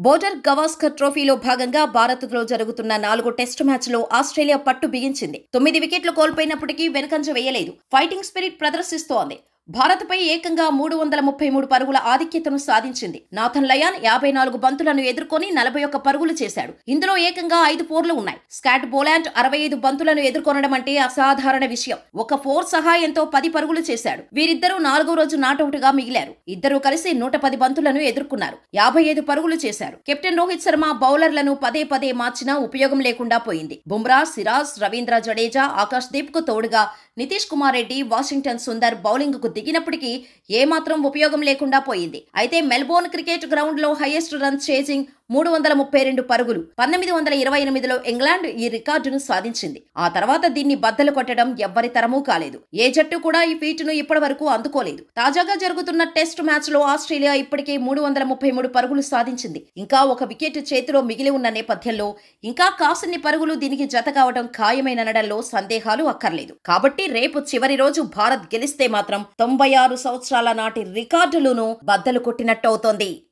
Border Gavaskar ట్రోఫీలో భాగంగా భారత్లో జరుగుతున్న 4 టెస్టు మ్యాచ్లో ఆస్ట్రేలియా పట్టు బిగించింది. 9 వికెట్లు కోల్పోయినప్పటికీ వెనుకంజ వేయలేదు. ఫైటింగ్ స్పిరిట్ ప్రదర్శిస్తోంది. భారత్పై ఏకంగా 333 పరుగుల ఆధిక్యతను సాధించింది. నాథన్ లయాన్ 54 బంతులను ఎదుర్కొని 41 పరుగులు చేశాడు. ఇందులో ఏకంగా 5 ఫోర్లు ఉన్నాయి. స్కాట్ బోలాండ్ 65 బంతులను ఎదుర్కొనడం అంటే అసాధారణ విషయం. ఒక ఫోర్ సహాయంతో 10 పరుగులు చేశాడు. వీరిద్దరూ 4వ రోజు నాటౌట్ గా మిగిలారు. ఇద్దరూ కలిసి 110 బంతులను ఎదుర్కొన్నారు. 55 పరుగులు చేశారు. కెప్టెన్ రోహిత్ శర్మ బౌలర్లను పదే మార్చినా ఉపయోగం లేకుండా పోయింది. బుమ్రా, సిరాజ్, రవీంద్ర జడేజా, ఆకాష్ దీప్ కు తోడుగా నితీష్ కుమార్ రెడ్డి, వాషింగ్టన్ సుందర్ బౌలింగ్ కు దిగినప్పటికీ ఏమాత్రం ఉపయోగం లేకుండా పోయింది. అయితే మెల్బోర్న్ క్రికెట్ గ్రౌండ్ లో హైయెస్ట్ రన్ చేజింగ్ 332 పరుగులు. 1928లో ఇంగ్లాండ్ ఈ రికార్డును సాధించింది. ఆ తర్వాత దీన్ని బద్దలు కొట్టడం ఎవ్వరి తరమూ కాలేదు. ఏ జట్టు కూడా ఈ ఫీటును ఇప్పటి వరకు అందుకోలేదు. తాజాగా జరుగుతున్న టెస్ట్ మ్యాచ్ లో ఆస్ట్రేలియా ఇప్పటికే 333 పరుగులు సాధించింది. ఇంకా ఒక వికెట్ చేతిలో మిగిలి ఉన్న నేపథ్యంలో ఇంకా కాసిన్ని పరుగులు దీనికి జత కావడం ఖాయమైననడంలో సందేహాలు అక్కర్లేదు. కాబట్టి రేపు చివరి రోజు భారత్ గెలిస్తే మాత్రం 96 సంవత్సరాల నాటి రికార్డులను బద్దలు కొట్టినట్టవుతోంది.